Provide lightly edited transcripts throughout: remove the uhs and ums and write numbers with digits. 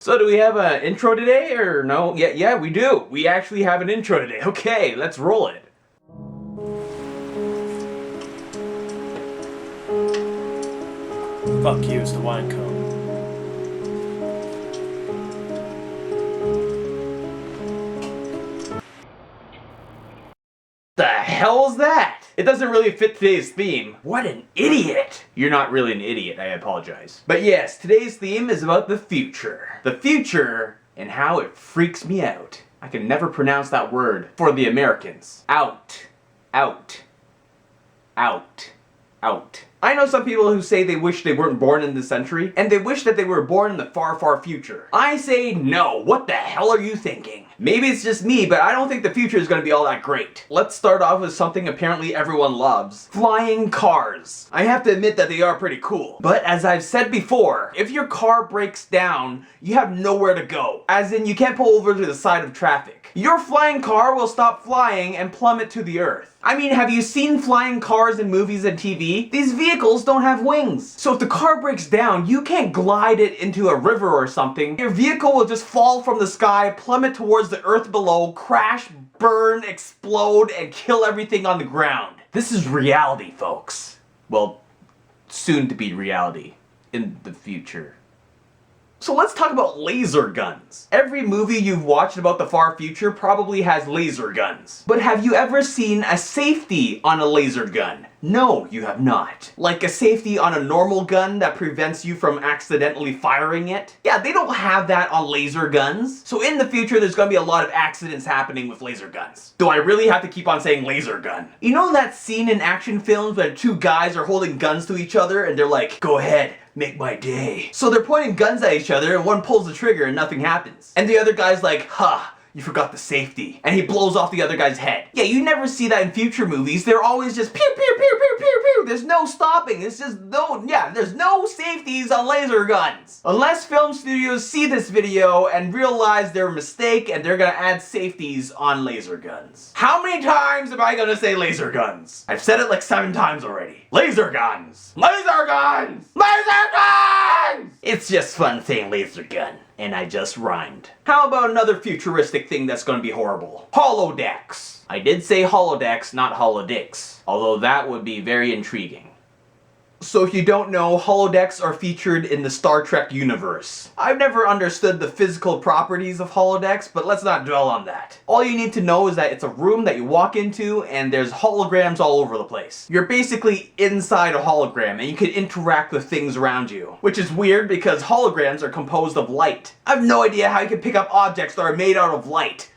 So do we have an intro today or no? Yeah, we do. We actually have an intro today. Okay, let's roll it. Fuck you, it's the wine cone. The hell's that? It doesn't really fit today's theme. What an idiot! You're not really an idiot, I apologize. But yes, today's theme is about the future. The future and how it freaks me out. I can never pronounce that word for the Americans. Out. I know some people who say they wish they weren't born in this century, and they wish that they were born in the far, far future. I say no. What the hell are you thinking? Maybe it's just me, but I don't think the future is going to be all that great. Let's start off with something apparently everyone loves. Flying cars. I have to admit that they are pretty cool. But as I've said before, if your car breaks down, you have nowhere to go. As in, you can't pull over to the side of traffic. Your flying car will stop flying and plummet to the earth. I mean, have you seen flying cars in movies and TV? These vehicles don't have wings. So if the car breaks down, you can't glide it into a river or something. Your vehicle will just fall from the sky, plummet towards the earth below, crash, burn, explode, and kill everything on the ground. This is reality, folks. Well, soon to be reality in the future. So let's talk about laser guns. Every movie you've watched about the far future probably has laser guns. But have you ever seen a safety on a laser gun? No, you have not. Like a safety on a normal gun that prevents you from accidentally firing it? Yeah, they don't have that on laser guns. So in the future, there's gonna be a lot of accidents happening with laser guns. Do I really have to keep on saying laser gun? You know that scene in action films where two guys are holding guns to each other and they're like, go ahead, make my day. So they're pointing guns at each other and one pulls the trigger and nothing happens. And the other guy's like, ha. You forgot the safety. And he blows off the other guy's head. Yeah, you never see that in future movies. They're always just pew, pew, pew, pew, pew, pew. There's no stopping. It's just there's no safeties on laser guns. Unless film studios see this video and realize their mistake and they're gonna add safeties on laser guns. How many times am I gonna say laser guns? I've said it like 7 times already. Laser guns! Laser guns! Laser guns! It's just fun saying laser gun. And I just rhymed. How about another futuristic thing that's gonna be horrible? Holodecks. I did say holodecks, not holodicks. Although that would be very intriguing. So if you don't know, holodecks are featured in the Star Trek universe. I've never understood the physical properties of holodecks, but let's not dwell on that. All you need to know is that it's a room that you walk into and there's holograms all over the place. You're basically inside a hologram and you can interact with things around you. Which is weird because holograms are composed of light. I have no idea how you can pick up objects that are made out of light.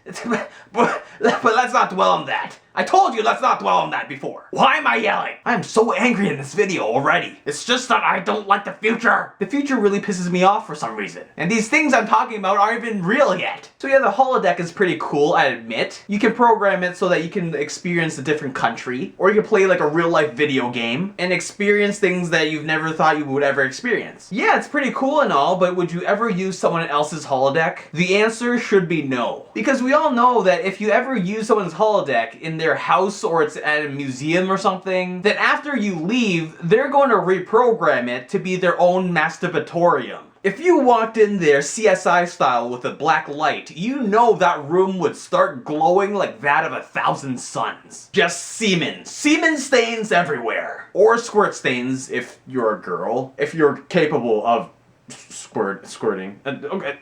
but let's not dwell on that. I told you let's not dwell on that before. Why am I yelling? I'm so angry in this video already. It's just that I don't like the future. The future really pisses me off for some reason. And these things I'm talking about aren't even real yet. So yeah, the holodeck is pretty cool, I admit. You can program it so that you can experience a different country. Or you can play like a real life video game and experience things that you've never thought you would ever experience. Yeah, it's pretty cool and all, but would you ever use someone else's holodeck? The answer should be no. Because we all know that if you ever use someone's holodeck in their house or it's at a museum or something, that after you leave, they're going to reprogram it to be their own masturbatorium. If you walked in there CSI style with a black light, you know that room would start glowing like that of 1,000 suns. Just semen. Semen stains everywhere. Or squirt stains if you're a girl. If you're capable of squirting. Okay,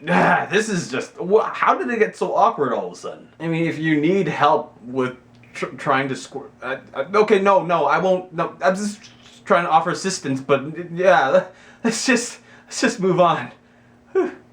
this is just, how did it get so awkward all of a sudden? I mean, if you need help with trying to squirt, okay, no, I won't, no, I'm just trying to offer assistance, but yeah, let's just move on.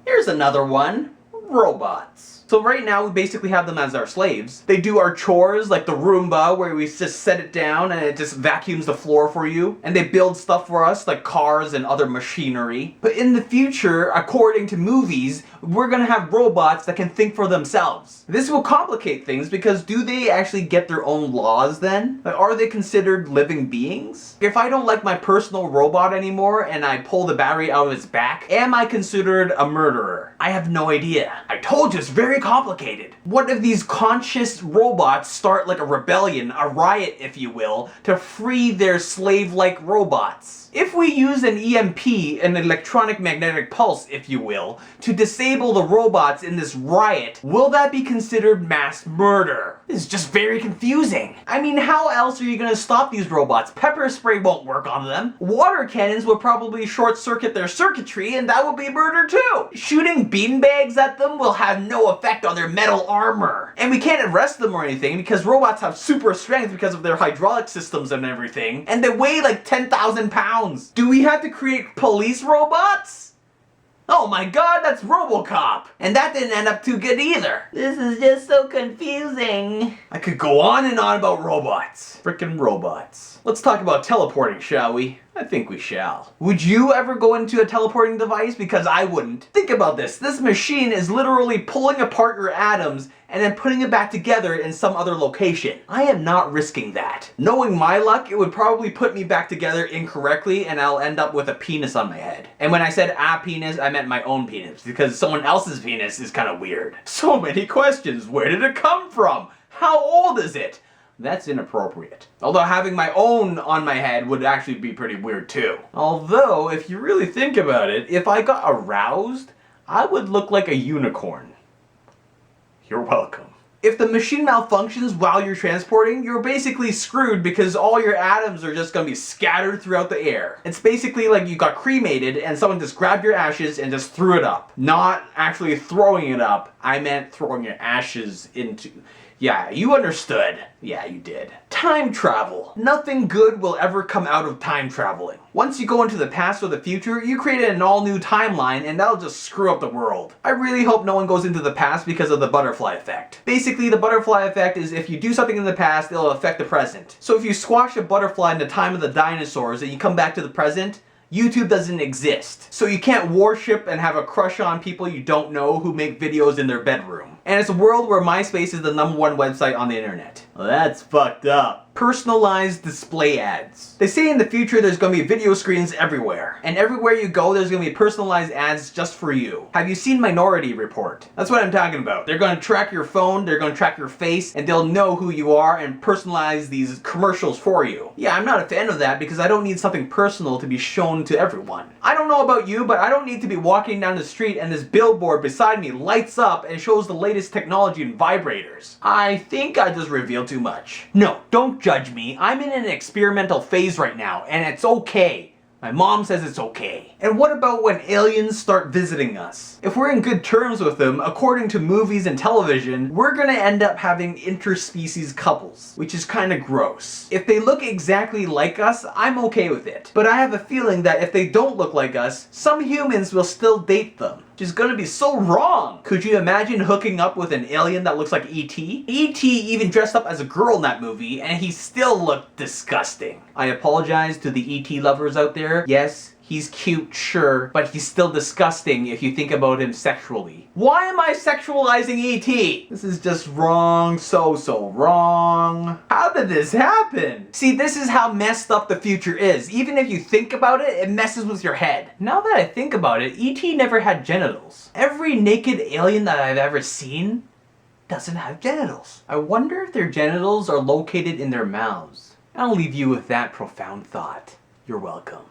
Here's another one, robots. So right now we basically have them as our slaves. They do our chores like the Roomba where we just set it down and it just vacuums the floor for you. And they build stuff for us like cars and other machinery. But in the future, according to movies, we're gonna have robots that can think for themselves. This will complicate things because do they actually get their own laws then? Like, are they considered living beings? If I don't like my personal robot anymore and I pull the battery out of its back, am I considered a murderer? I have no idea. I told you it's very very complicated. What if these conscious robots start like a rebellion, a riot if you will, to free their slave-like robots? If we use an EMP, an electronic magnetic pulse if you will, to disable the robots in this riot, will that be considered mass murder? This is just very confusing. I mean, how else are you gonna stop these robots? Pepper spray won't work on them. Water cannons will probably short circuit their circuitry and that will be murder too. Shooting beanbags at them will have no effect on their metal armor. And we can't arrest them or anything because robots have super strength because of their hydraulic systems and everything. And they weigh like 10,000 pounds. Do we have to create police robots? Oh my god, that's RoboCop! And that didn't end up too good either. This is just so confusing. I could go on and on about robots. Frickin' robots. Let's talk about teleporting, shall we? I think we shall. Would you ever go into a teleporting device? Because I wouldn't. Think about this. This machine is literally pulling apart your atoms and then putting it back together in some other location. I am not risking that. Knowing my luck, it would probably put me back together incorrectly and I'll end up with a penis on my head. And when I said a penis, I meant my own penis because someone else's penis is kind of weird. So many questions. Where did it come from? How old is it? That's inappropriate. Although having my own on my head would actually be pretty weird too. Although, if you really think about it, if I got aroused, I would look like a unicorn. You're welcome. If the machine malfunctions while you're transporting, you're basically screwed because all your atoms are just gonna be scattered throughout the air. It's basically like you got cremated and someone just grabbed your ashes and just threw it up. Not actually throwing it up, I meant throwing your ashes into... Yeah, you understood. Yeah, you did. Time travel. Nothing good will ever come out of time traveling. Once you go into the past or the future, you create an all-new timeline and that'll just screw up the world. I really hope no one goes into the past because of the butterfly effect. Basically, the butterfly effect is if you do something in the past, it'll affect the present. So if you squash a butterfly in the time of the dinosaurs and you come back to the present, YouTube doesn't exist. So you can't worship and have a crush on people you don't know who make videos in their bedroom. And it's a world where MySpace is the #1 website on the internet. Well, that's fucked up. Personalized display ads. They say in the future there's going to be video screens everywhere. And everywhere you go there's going to be personalized ads just for you. Have you seen Minority Report? That's what I'm talking about. They're going to track your phone, they're going to track your face, and they'll know who you are and personalize these commercials for you. Yeah, I'm not a fan of that because I don't need something personal to be shown to everyone. I don't know about you, but I don't need to be walking down the street and this billboard beside me lights up and shows the latest technology in vibrators. I think I just revealed too much. No, don't judge me. I'm in an experimental phase right now, and it's okay. My mom says it's okay. And what about when aliens start visiting us? If we're in good terms with them, according to movies and television, we're gonna end up having interspecies couples, which is kinda gross. If they look exactly like us, I'm okay with it. But I have a feeling that if they don't look like us, some humans will still date them. Which is gonna be so wrong. Could you imagine hooking up with an alien that looks like E.T.? E.T. even dressed up as a girl in that movie, and he still looked disgusting. I apologize to the E.T. lovers out there. Yes, he's cute, sure, but he's still disgusting if you think about him sexually. Why am I sexualizing E.T.? This is just wrong, so wrong. How did this happen? See, this is how messed up the future is. Even if you think about it, it messes with your head. Now that I think about it, E.T. never had genitals. Every naked alien that I've ever seen doesn't have genitals. I wonder if their genitals are located in their mouths. I'll leave you with that profound thought. You're welcome.